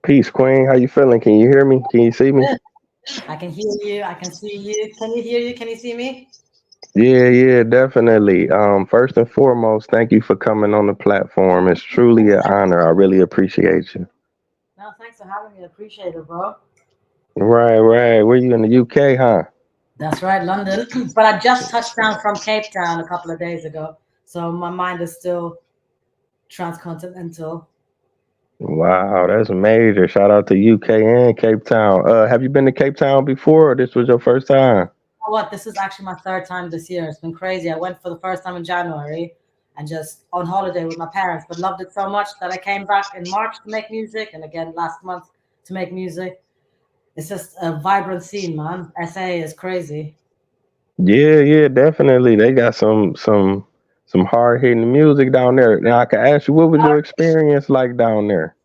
Peace, Queen. How you feeling? Can you hear me? Can you see me? Good. I can hear you. I can see you. Can you hear you? Can you see me? Yeah, yeah, definitely. First and foremost, thank you for coming on the platform. It's truly an honor. I really appreciate you. No, thanks for having me. I appreciate it, bro. Right, right. Were you in the UK, huh? That's right, London. But I just touched down from Cape Town a couple of days ago. So my mind is still transcontinental. Wow, that's major. Shout out to UK and Cape Town. Have you been to Cape Town before, or this was your first time? You know what? This is actually my third time this year. It's been crazy. I went for the first time in January and just on holiday with my parents, but loved it so much that I came back in March to make music and again last month to make music. It's just a vibrant scene, man. SA is crazy. Yeah, yeah, definitely. They got some hard hitting music down there. Now I can ask you, what was your experience like down there?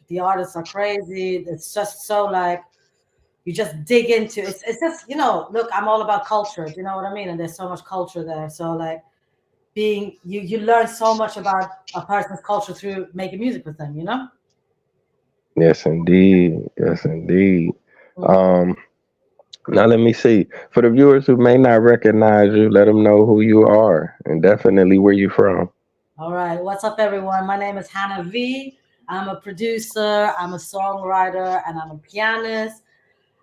The artists are crazy. It's just so like you just dig into it's just look, I'm all about culture. Do you know what I mean? And there's so much culture there. So like being you learn so much about a person's culture through making music with them. Yes, indeed. Yes, indeed. Mm. Um, Now let me see. For the viewers who may not recognize you, let them know who you are and definitely where you from. All right, what's up, everyone? My name is Hannah V. I'm a producer, I'm a songwriter, and I'm a pianist.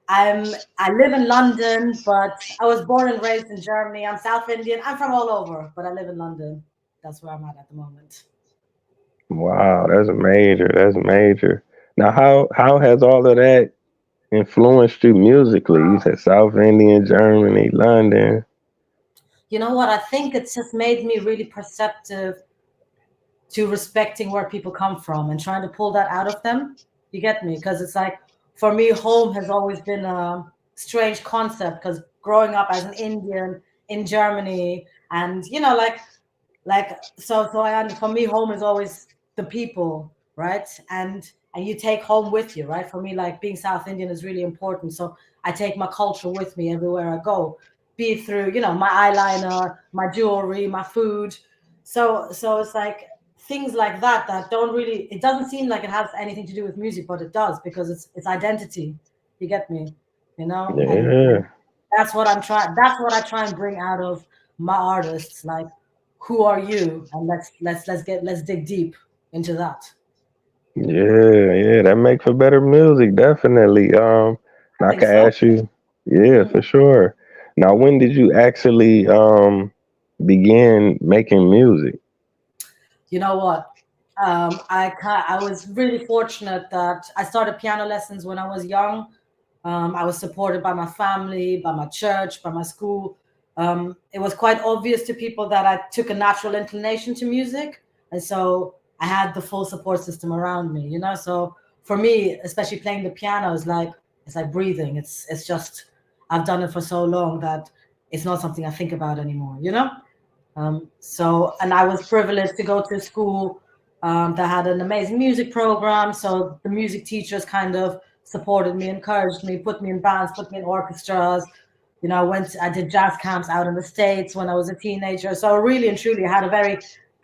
I live in London, but I was born and raised in Germany. I'm South Indian. I'm from all over, but I live in London. That's where I'm at the moment. Wow, that's major. That's major. Now, how has all of that influenced you musically? You said South Indian, Germany, London. You know what? I think it's just made me really perceptive to respecting where people come from and trying to pull that out of them. You get me? Because it's like, for me, home has always been a strange concept because growing up as an Indian in Germany and, so for me, home is always the people, right? And you take home with you, right? For me, like being South Indian is really important. So I take my culture with me everywhere I go, be it through, my eyeliner, my jewelry, my food. So it's like things like that don't really, it doesn't seem like it has anything to do with music, but it does because it's identity. You get me? And Yeah. that's what I try and bring out of my artists. Like, who are you? And let's dig deep into that. Yeah, yeah, that make for better music, definitely. I I think can so. ask you, yeah, Mhm. for sure. Now, when did you actually begin making music? You know what? I was really fortunate that I started piano lessons when I was young. I was supported by my family, by my church, by my school. It was quite obvious to people that I took a natural inclination to music, and so I had the full support system around me. So for me, especially playing the piano, is like it's like breathing. It's just I've done it for so long that it's not something I think about anymore. And I was privileged to go to a school that had an amazing music program. So the music teachers kind of supported me, encouraged me, put me in bands, put me in orchestras. I did jazz camps out in the States when I was a teenager. So really and truly, I had a very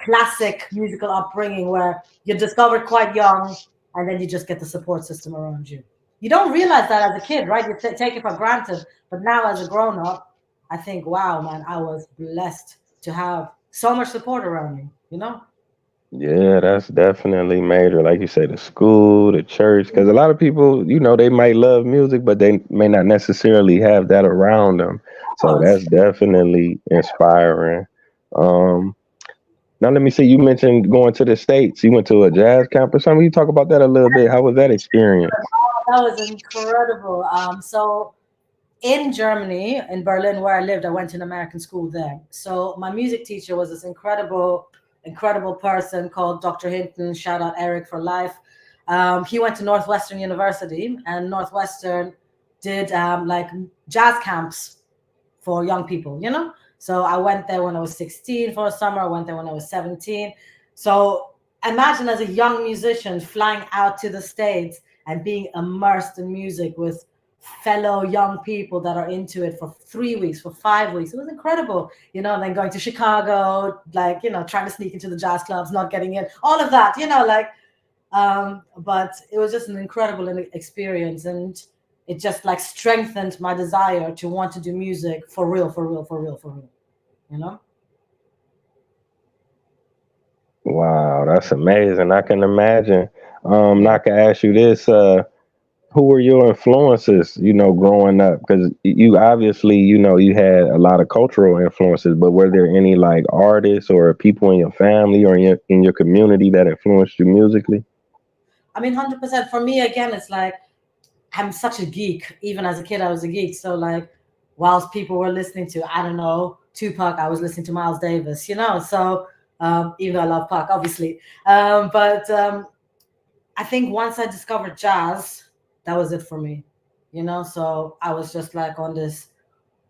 classic musical upbringing where you're discovered quite young and then you just get the support system around you. You don't realize that as a kid, right? You take it for granted. But now as a grown up, I think, wow, man, I was blessed to have so much support around me. Yeah, that's definitely major. Like you say, the school, the church, because a lot of people, they might love music, but they may not necessarily have that around them. So Of that's definitely inspiring. Um, Now let me see. You mentioned going to the States. You went to a jazz camp or something. You talk about that a little bit. How was that experience? That was incredible. So in Germany, in Berlin, where I lived, I went to an American school there. So my music teacher was this incredible person called Dr. Hinton. Shout out Eric for life. He went to Northwestern University, and Northwestern did like jazz camps for young people. So I went there when I was 16 for a summer. I went there when I was 17. So imagine as a young musician flying out to the States and being immersed in music with fellow young people that are into it for 3 weeks, for 5 weeks. It was incredible. And then going to Chicago, like, trying to sneak into the jazz clubs, not getting in, all of that, like But it was just an incredible experience, and it just like strengthened my desire to want to do music for real, for real, for real, for real. You know. Wow, that's amazing. I can imagine. Yeah. I can ask you this: who were your influences? Growing up, because you obviously, you had a lot of cultural influences. But were there any like artists or people in your family or in your community that influenced you musically? I mean, 100% for me. Again, it's like I'm such a geek. Even as a kid, I was a geek. So like, whilst people were listening to, I don't know, Tupac, I was listening to Miles Davis. So even though I love Pac, obviously, but I think once I discovered jazz, that was it for me. So I was just like on this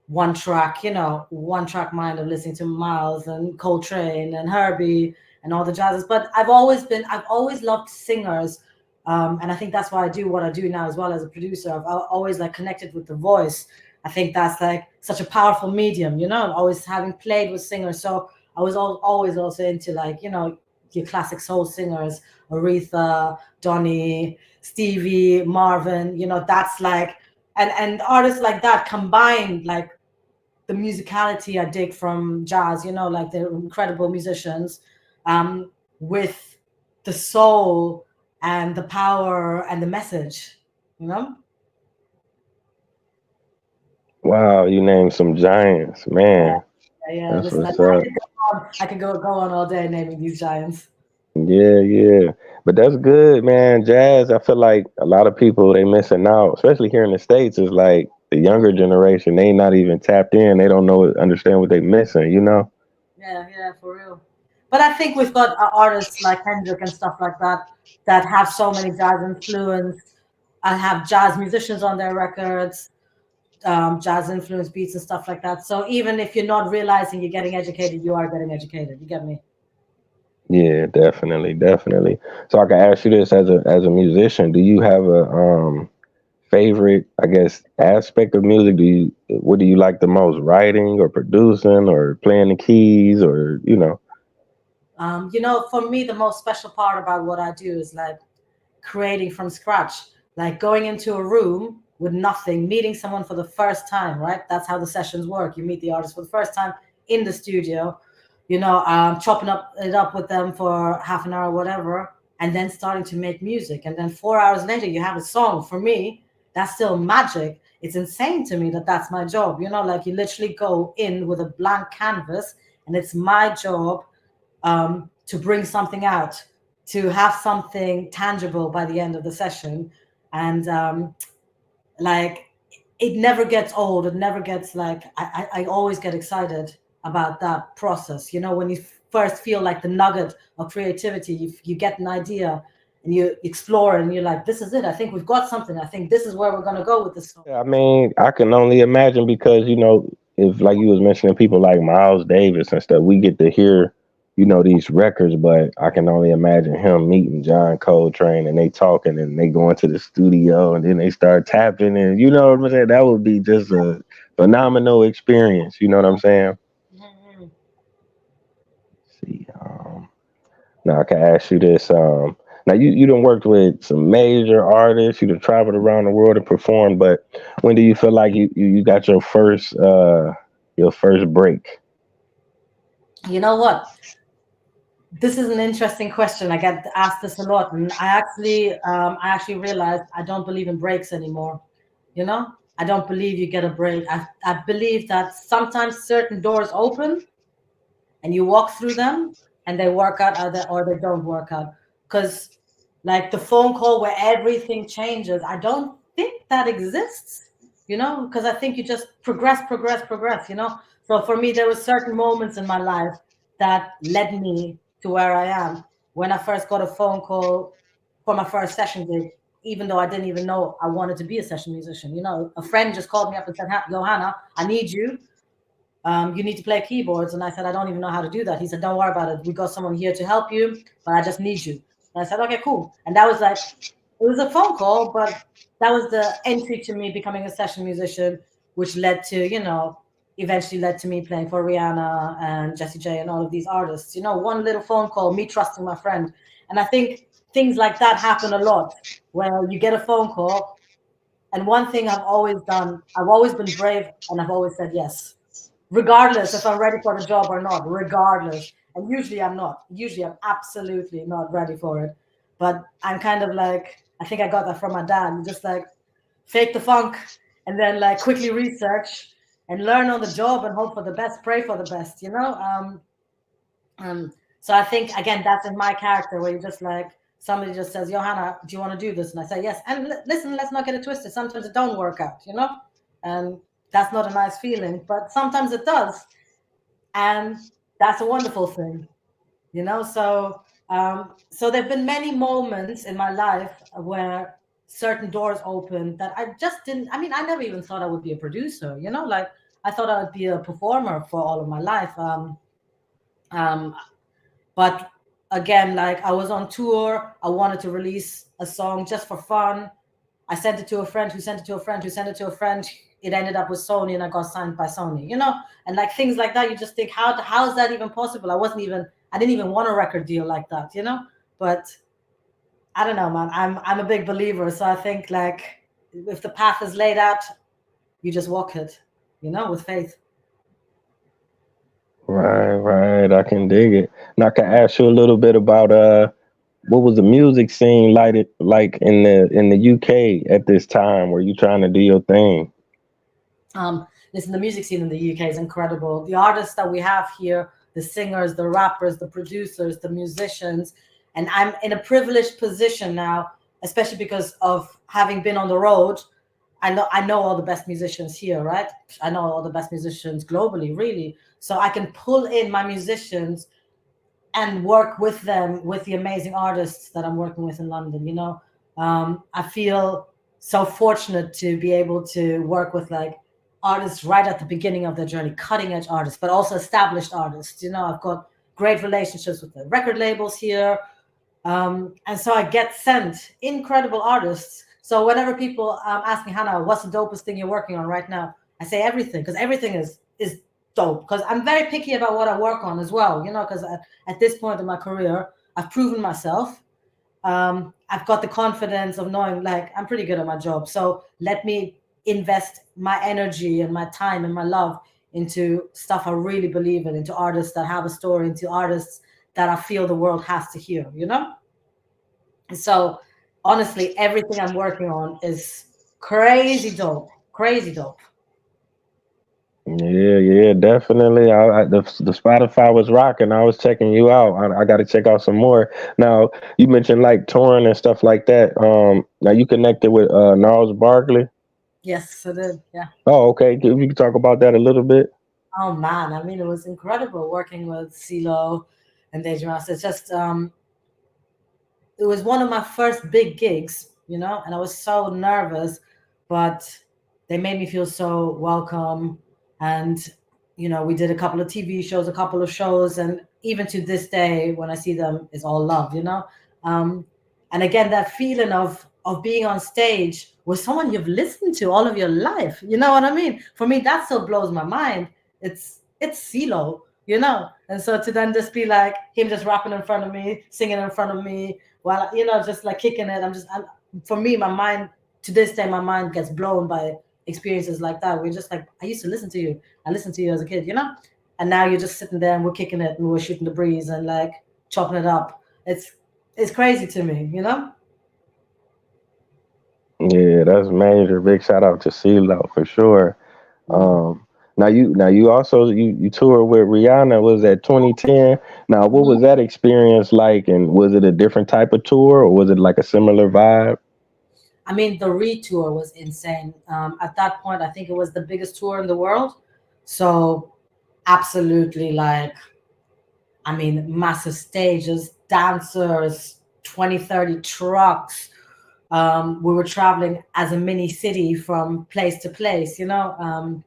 one track mind of listening to Miles and Coltrane and Herbie and all the jazzes. But I've always loved singers. And I think that's why I do what I do now as well as a producer. I've always like connected with the voice. I think that's like such a powerful medium, always having played with singers. So I was always also into like, your classic soul singers, Aretha, Donny, Stevie, Marvin, that's like, and artists like that combined like the musicality I dig from jazz, like they're incredible musicians, with the soul and the power and the message, you know? Wow, you named some giants, Yeah, man. yeah, yeah. That's Listen, what's up. I could go on all day naming these giants. Yeah, yeah. But that's good, man. Jazz, I feel like a lot of people they missing out, especially here in the States, is like the younger generation, they not even tapped in. They don't know understand what they missing. Yeah, yeah, for real. But I think we've got artists like Hendrik and stuff like that that have so many jazz influence and have jazz musicians on their records, jazz influence beats and stuff like that. So even if you're not realizing you're getting educated, you are getting educated. You get me? Yeah, definitely, definitely. So I can ask you this as a musician, do you have a favorite, I guess, aspect of music? What do you like the most? Writing or producing or playing the keys or? For me, the most special part about what I do is like creating from scratch, like going into a room with nothing, meeting someone for the first time, right? That's how the sessions work. You meet the artist for the first time in the studio, chopping it up with them for half an hour, whatever, and then starting to make music. And then 4 hours later, you have a song. For me, that's still magic. It's insane to me that that's my job. Like you literally go in with a blank canvas, and it's my job to bring something out, to have something tangible by the end of the session. And like it never gets old. It never gets like, I always get excited about that process. When you first feel like the nugget of creativity, you get an idea and you explore and you're like, this is it. I think we've got something. I think this is where we're going to go with this song. I mean, I can only imagine because if like you was mentioning people like Miles Davis and stuff, we get to hear these records, but I can only imagine him meeting John Coltrane and they talking and they go into the studio and then they start tapping and you know what I'm saying. That would be just a phenomenal experience. You know what I'm saying? Mhm. See, now I can ask you this. Now you done worked with some major artists. You done traveled around the world and performed. But when do you feel like you got your first break? You know what? This is an interesting question. I get asked this a lot, and I actually realized I don't believe in breaks anymore. I don't believe you get a break. I believe that sometimes certain doors open and you walk through them and they work out or they don't work out. Because like the phone call where everything changes, I don't think that exists, because I think you just progress, progress, progress. So for me, there were certain moments in my life that led me to where I am. When I first got a phone call for my first session gig, even though I didn't even know I wanted to be a session musician, a friend just called me up and said, Johanna, I need you. You need to play keyboards. And I said, I don't even know how to do that. He said, don't worry about it. We got someone here to help you, but I just need you. And I said, okay, cool. And that was like, it was a phone call, but that was the entry to me becoming a session musician, which led to, eventually led to me playing for Rihanna and Jessie J and all of these artists. One little phone call, me trusting my friend. And I think things like that happen a lot, where you get a phone call. And one thing I've always done, I've always been brave, and I've always said yes, regardless if I'm ready for the job or not, regardless. And usually I'm not. Usually I'm absolutely not ready for it. But I'm kind of like, I think I got that from my dad. Just like fake the funk and then like quickly research and learn on the job and hope for the best, pray for the best, you know? So I think, again, that's in my character, where you just like, somebody just says, Johanna, do you want to do this? And I say, yes. And listen, let's not get it twisted. Sometimes it don't work out, you know? And that's not a nice feeling, but sometimes it does. And that's a wonderful thing, you know? So there've been many moments in my life where certain doors opened that I just didn't, I mean, I never even thought I would be a producer, you know? Like, I thought I would be a performer for all of my life. But again, like, I was on tour. I wanted to release a song just for fun. I sent it to a friend who sent it to a friend who sent it to a friend. It ended up with Sony, and I got signed by Sony, you know? And like things like that, you just think, how is that even possible? I didn't even want a record deal like that, you know? But I don't know, man. I'm a big believer. So I think, like, if the path is laid out, you just walk it, you know, with faith. Right, right. I can dig it. Now I can ask you a little bit about what was the music scene like in the UK at this time? Were you trying to do your thing? Listen, the music scene in the UK is incredible. The artists that we have here, the singers, the rappers, the producers, the musicians, and I'm in a privileged position now, especially because of having been on the road. I know all the best musicians here, right? I know all the best musicians globally, really. So I can pull in my musicians and work with them, with the amazing artists that I'm working with in London. You know, I feel so fortunate to be able to work with like artists right at the beginning of their journey, cutting edge artists, but also established artists. You know, I've got great relationships with the record labels here. And so I get sent incredible artists. So whenever people ask me, Hannah, what's the dopest thing you're working on right now? I say everything, because everything is dope. Because I'm very picky about what I work on as well. You know, because at this point in my career, I've proven myself. I've got the confidence of knowing, like, I'm pretty good at my job. So let me invest my energy and my time and my love into stuff I really believe in, into artists that have a story, into artists that I feel the world has to hear, you know? So honestly, everything I'm working on is crazy dope, crazy dope. Yeah, yeah, definitely. The Spotify was rocking. I was checking you out. I got to check out some more. Now, you mentioned like touring and stuff like that. Now you connected with Gnarls Barkley. Yes, I did. Yeah. Oh, okay. If you could talk about that a little bit. Oh man, I mean, it was incredible working with CeeLo and Dangerous. It's just it was one of my first big gigs, you know, and I was so nervous, but they made me feel so welcome. And, you know, we did a couple of TV shows, a couple of shows, and even to this day, when I see them, it's all love, you know. Um, and again, that feeling of being on stage with someone you've listened to all of your life, you know what I mean? For me, that still blows my mind. It's CeeLo, you know. And so to then just be like him just rapping in front of me, singing in front of me, while, you know, just like kicking it. For me, my mind, to this day, my mind gets blown by experiences like that. We're just like, I used to listen to you. I listened to you as a kid, you know? And now you're just sitting there and we're kicking it and we're shooting the breeze and like chopping it up. It's crazy to me, you know? Yeah, that's major. Big shout out to CeeLo for sure. Mm. Um, now you also you toured with Rihanna. Was that 2010? Now, what was Mhm. that experience like? And was it a different type of tour, or was it like a similar vibe? I mean, the retour was insane. At that point, I think it was the biggest tour in the world. So, absolutely, like, I mean, massive stages, dancers, 20, 30 trucks. We were traveling as a mini city from place to place, you know,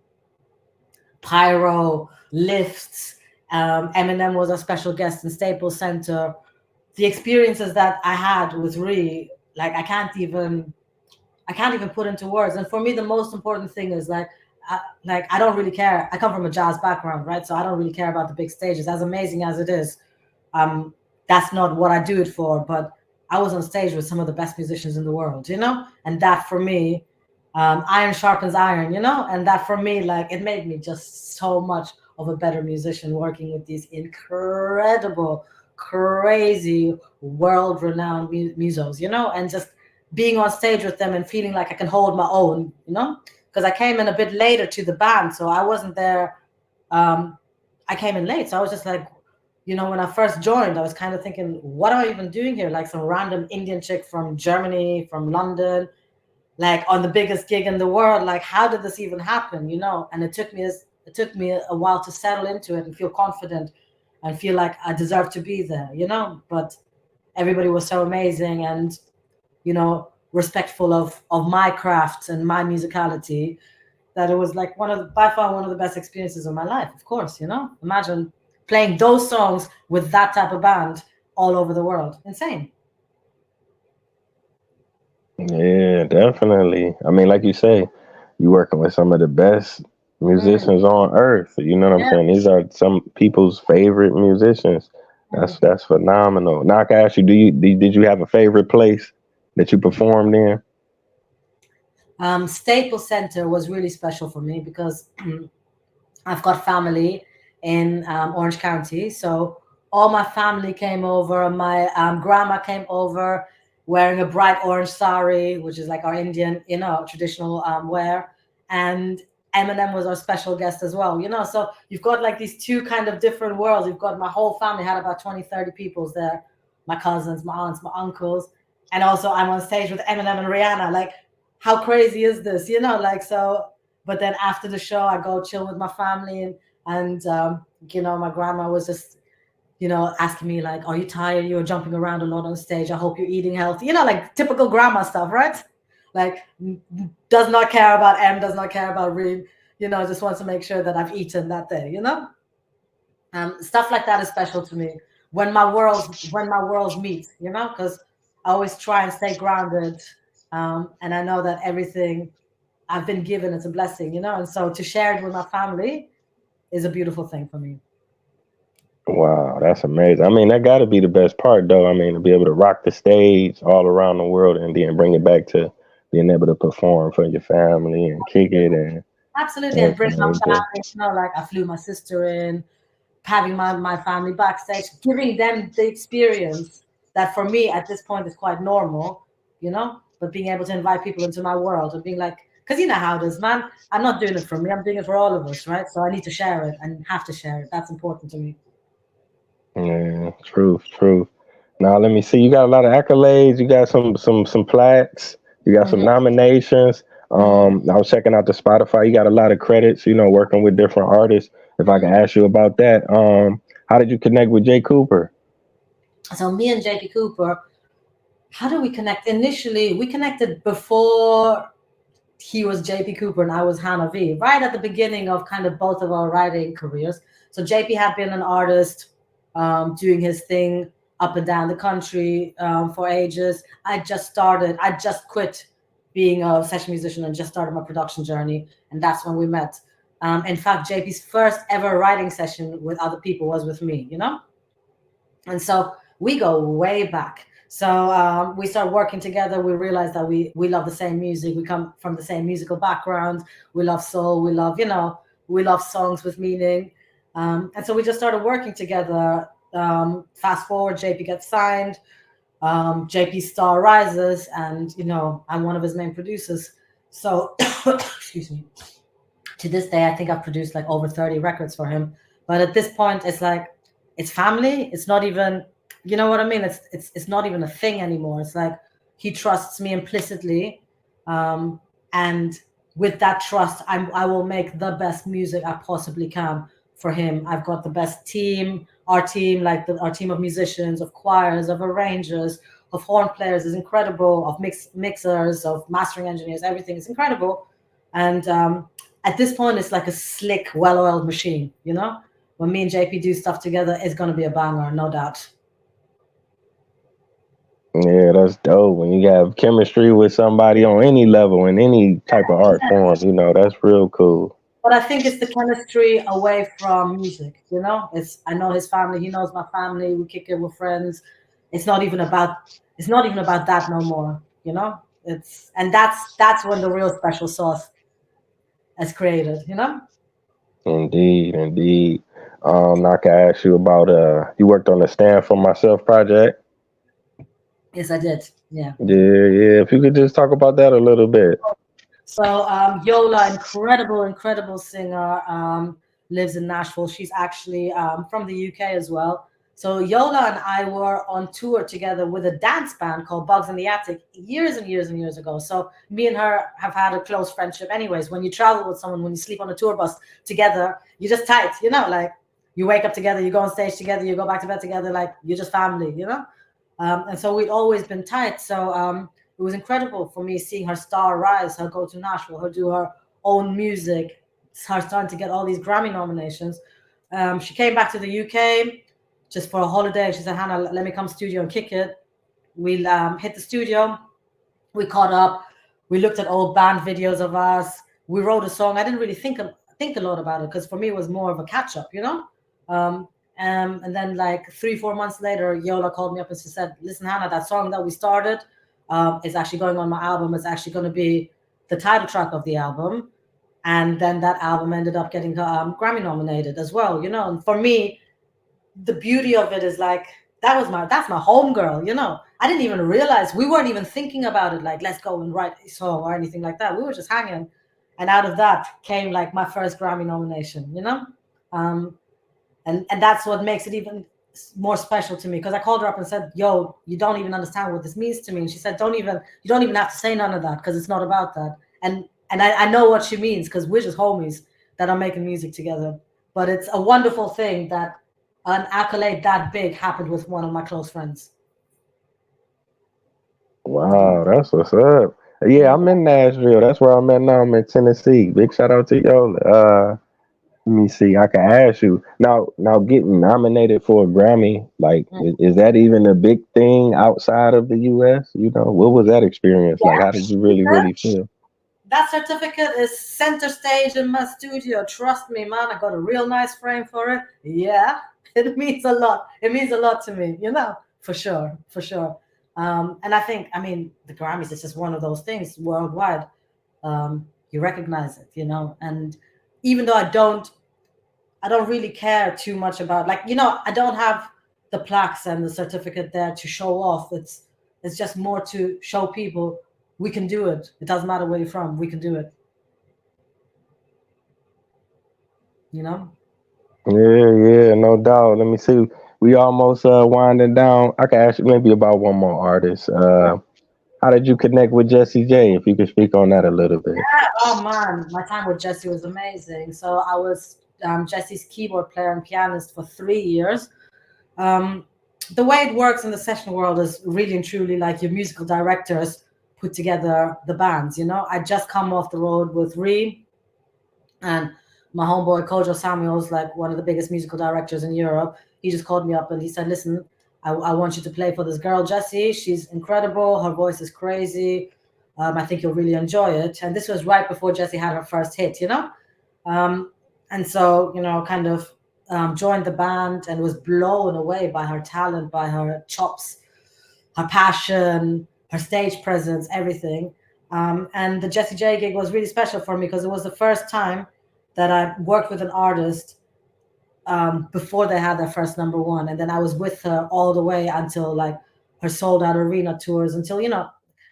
pyro, lifts. Eminem was a special guest in Staples Center. The experiences that I had was really like I can't even put into words. And for me, the most important thing is like I don't really care. I come from a jazz background, right? So I don't really care about the big stages, as amazing as it is. Um, that's not what I do it for. But I was on stage with some of the best musicians in the world, and that for me, iron sharpens iron, and that for me, like, it made me just so much of a better musician working with these incredible, crazy, world-renowned musos, and just being on stage with them and feeling like I can hold my own, because I came in a bit later to the band, so I wasn't there. I came in late, so I was just like, when I first joined, I was kind of thinking, what am I even doing here? Like some random Indian chick from Germany, from London, like on the biggest gig in the world. Like, how did this even happen? And it took me a while to settle into it and feel confident and feel like I deserve to be there, But everybody was so amazing and, respectful of my craft and my musicality, that it was like by far one of the best experiences of my life. Of course, imagine playing those songs with that type of band all over the world. Insane. Yeah, definitely. I mean, like you say, you working with some of the best musicians on earth. You know what I'm saying? These are some people's favorite musicians. That's phenomenal. Now I can ask you, did you have a favorite place that you performed in? Staples Center was really special for me because I've got family in Orange County. So all my family came over. My grandma came over wearing a bright orange sari, which is like our Indian, traditional wear. And Eminem was our special guest as well, So you've got like these two kind of different worlds. You've got my whole family, had about 20, 30 people there. My cousins, my aunts, my uncles. And also I'm on stage with Eminem and Rihanna. Like, how crazy is this? So. But then after the show, I go chill with my family, and my grandma was just, asking me like, "Are you tired? You were jumping around a lot on stage. I hope you're eating healthy." Like typical grandma stuff, right? Like, does not care about does not care about Reem. Just wants to make sure that I've eaten that day. Stuff like that is special to me when my worlds meet. Because I always try and stay grounded, and I know that everything I've been given, it's a blessing, and so to share it with my family is a beautiful thing for me. Wow, that's amazing. I mean, that got to be the best part, though. I mean, to be able to rock the stage all around the world and then bring it back to being able to perform for your family and kick it and absolutely, and bring my family. Like I flew my sister in, having my family backstage, giving them the experience that for me at this point is quite normal, but being able to invite people into my world and being like, because you know how it is, man. I'm not doing it for me. I'm doing it for all of us, right? So I need to share it and have to share it. That's important to me. Yeah, truth. Now let me see. You got a lot of accolades. You got some plaques. You got some nominations. I was checking out the Spotify. You got a lot of credits. Working with different artists. If I can ask you about that, how did you connect with Jay Cooper? So me and JP Cooper, how do we connect? Initially, we connected before he was JP Cooper and I was Hannah V. Right at the beginning of kind of both of our writing careers. So JP had been an artist, doing his thing up and down the country for ages. I just quit being a session musician and just started my production journey. And that's when we met. In fact, JP's first ever writing session with other people was with me, And so we go way back. So we started working together. We realized that we love the same music. We come from the same musical background. We love soul. We love, we love songs with meaning. And so we just started working together. Fast forward, JP gets signed. JP's star rises, and I'm one of his main producers. So, excuse me. To this day, I think I've produced like over 30 records for him. But at this point, it's like it's family. It's not even, you know what I mean? It's not even a thing anymore. It's like he trusts me implicitly, and with that trust, I will make the best music I possibly can for him. I've got the best team. Our team, like our team of musicians, of choirs, of arrangers, of horn players is incredible, of mixers, of mastering engineers. Everything is incredible. And at this point, it's like a slick, well-oiled machine, When me and JP do stuff together, it's going to be a banger, no doubt. Yeah, that's dope. When you have chemistry with somebody on any level in any type of art form, that's real cool. But I think it's the chemistry away from music, I know his family, he knows my family, we kick it with friends. It's not it's not even about that no more, you know. And that's when the real special sauce is created, you know. Indeed, indeed. I can ask you about you worked on the Stand for Myself project. Yes, I did. Yeah. Yeah, yeah. If you could just talk about that a little bit. So Yola, incredible singer, lives in Nashville. She's actually from the UK as well. So Yola and I were on tour together with a dance band called Bugs in the Attic years and years and years ago. So me and her have had a close friendship. Anyways, when you travel with someone, when you sleep on a tour bus together, you're just tight, you know, like you wake up together, you go on stage together, you go back to bed together, like you're just family, you know. And so we'd always been tight. So it was incredible for me seeing her star rise, her go to Nashville, her do her own music, her starting to get all these Grammy nominations. She came back to the UK just for a holiday. She said, Hannah, let me come studio and kick it. We hit the studio. We caught up. We looked at old band videos of us. We wrote a song. I didn't really think a lot about it because for me it was more of a catch up, you know. And then like 3-4 months later, Yola called me up and she said, "Listen, Hannah, that song that we started is actually going on my album. It's actually going to be the title track of the album." And then that album ended up getting Grammy nominated as well, you know. And for me, the beauty of it is like that's my home girl, you know. I didn't even realize we weren't even thinking about it like let's go and write a song or anything like that. We were just hanging, and out of that came like my first Grammy nomination, you know. Um, and that's what makes it even more special to me because I called her up and said, "Yo, you don't even understand what this means to me." And she said, you don't even have to say none of that because it's not about that." And I know what she means because we're just homies that are making music together. But it's a wonderful thing that an accolade that big happened with one of my close friends. Wow, that's what's up. Yeah, I'm in Nashville. That's where I'm at now. I'm in Tennessee. Big shout out to y'all. Let me see. I can ask you now. Now, getting nominated for a Grammy, like, is that even a big thing outside of the U.S.? You know, what was that experience like? How did you really, really feel? That certificate is center stage in my studio. Trust me, man. I got a real nice frame for it. Yeah, it means a lot. It means a lot to me, you know, for sure, for sure. And I think, I mean, the Grammys is just one of those things worldwide. You recognize it, you know, and even though I don't really care too much about like, you know, I don't have the plaques and the certificate there to show off. It's just more to show people we can do it. It doesn't matter where you're from, we can do it. You know? Yeah, yeah, no doubt. Let me see. We almost winding down. I can ask you maybe about one more artist. How did you connect with Jesse J? If you could speak on that a little bit. Oh man, my time with Jesse was amazing. So I was Jesse's keyboard player and pianist for 3 years. Um, the way it works in the session world is really and truly like your musical directors put together the bands. You know, I just come off the road with Ree and my homeboy Kojo Samuels, like one of the biggest musical directors in Europe. He just called me up and he said, "Listen, I want you to play for this girl, Jessie. She's incredible. Her voice is crazy. I think you'll really enjoy it." And this was right before Jessie had her first hit, you know? Um, and so, you know, kind of joined the band and was blown away by her talent, by her chops, her passion, her stage presence, everything. And the Jessie J gig was really special for me because it was the first time that I worked with an artist before they had their first number one. And then I was with her all the way until like her sold out arena tours, until, you know,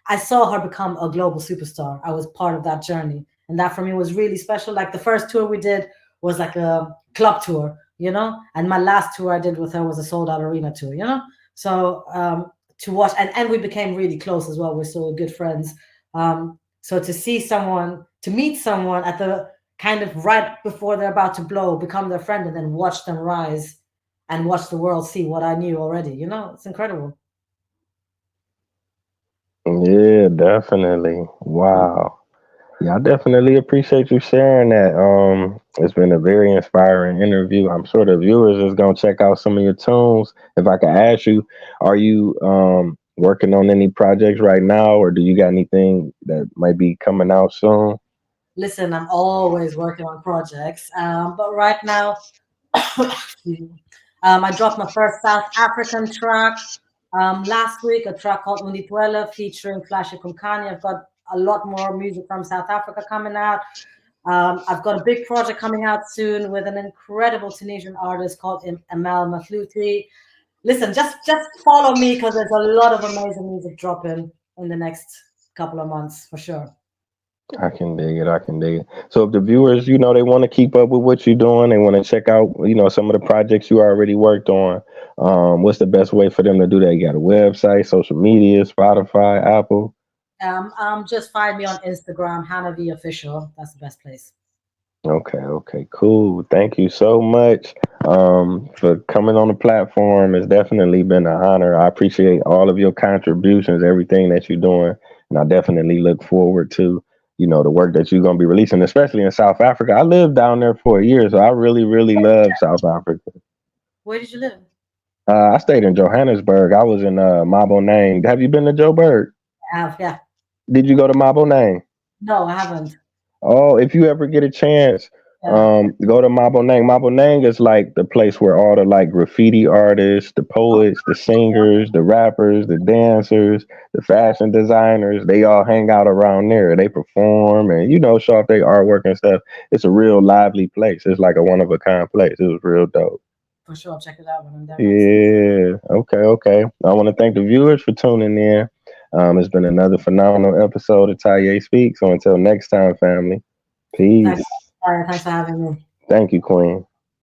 I saw her become a global superstar. I was part of that journey. And that for me was really special. Like the first tour we did was like a club tour, you know, and my last tour I did with her was a sold out arena tour, you know. So to watch, and we became really close as well. We're still good friends. So to see someone, to meet someone at the kind of right before they're about to blow, become their friend, and then watch them rise and watch the world see what I knew already. You know, it's incredible. Yeah, definitely. Wow. Yeah, I definitely appreciate you sharing that. It's been a very inspiring interview. I'm sure the viewers is gonna check out some of your tunes. If I could ask you, are you working on any projects right now, or do you got anything that might be coming out soon? Listen, I'm always working on projects, but right now, I dropped my first South African track. Last week, a track called Unituela featuring Flash Kunkani. I've got a lot more music from South Africa coming out. I've got a big project coming out soon with an incredible Tunisian artist called Amal Mathlouthi. Listen, just follow me because there's a lot of amazing music dropping in the next couple of months for sure. I can dig it. I can dig it. So if the viewers, they want to keep up with what you're doing, they want to check out, some of the projects you already worked on. What's the best way for them to do that? You got a website, social media, Spotify, Apple. Just find me on Instagram, Hannah V Official. That's the best place. Okay, okay, cool. Thank you so much for coming on the platform. It's definitely been an honor. I appreciate all of your contributions, everything that you're doing, and I definitely look forward to, the work that you're gonna be releasing, especially in South Africa. I lived down there for a year, so I really, really love South Africa. Where did you live? I stayed in Johannesburg. I was in Maboneng. Have you been to Joburg? I have, yeah. Did you go to Maboneng? No, I haven't. Oh, if you ever get a chance, Yeah, go to Maboneng. Maboneng is like the place where all the like graffiti artists, the poets, the singers, the rappers, the dancers, the fashion designers, they all hang out around there. They perform and show off their artwork and stuff. It's a real lively place. It's like a one of a kind place. It was real dope. for sure. I'll check it out when I'm there next. Yeah. Okay. Okay. I want to thank the viewers for tuning in. It's been another phenomenal episode of Taye Speaks. So until next time, family. Peace. Thanks. Thanks for having me. Thank you, Queen.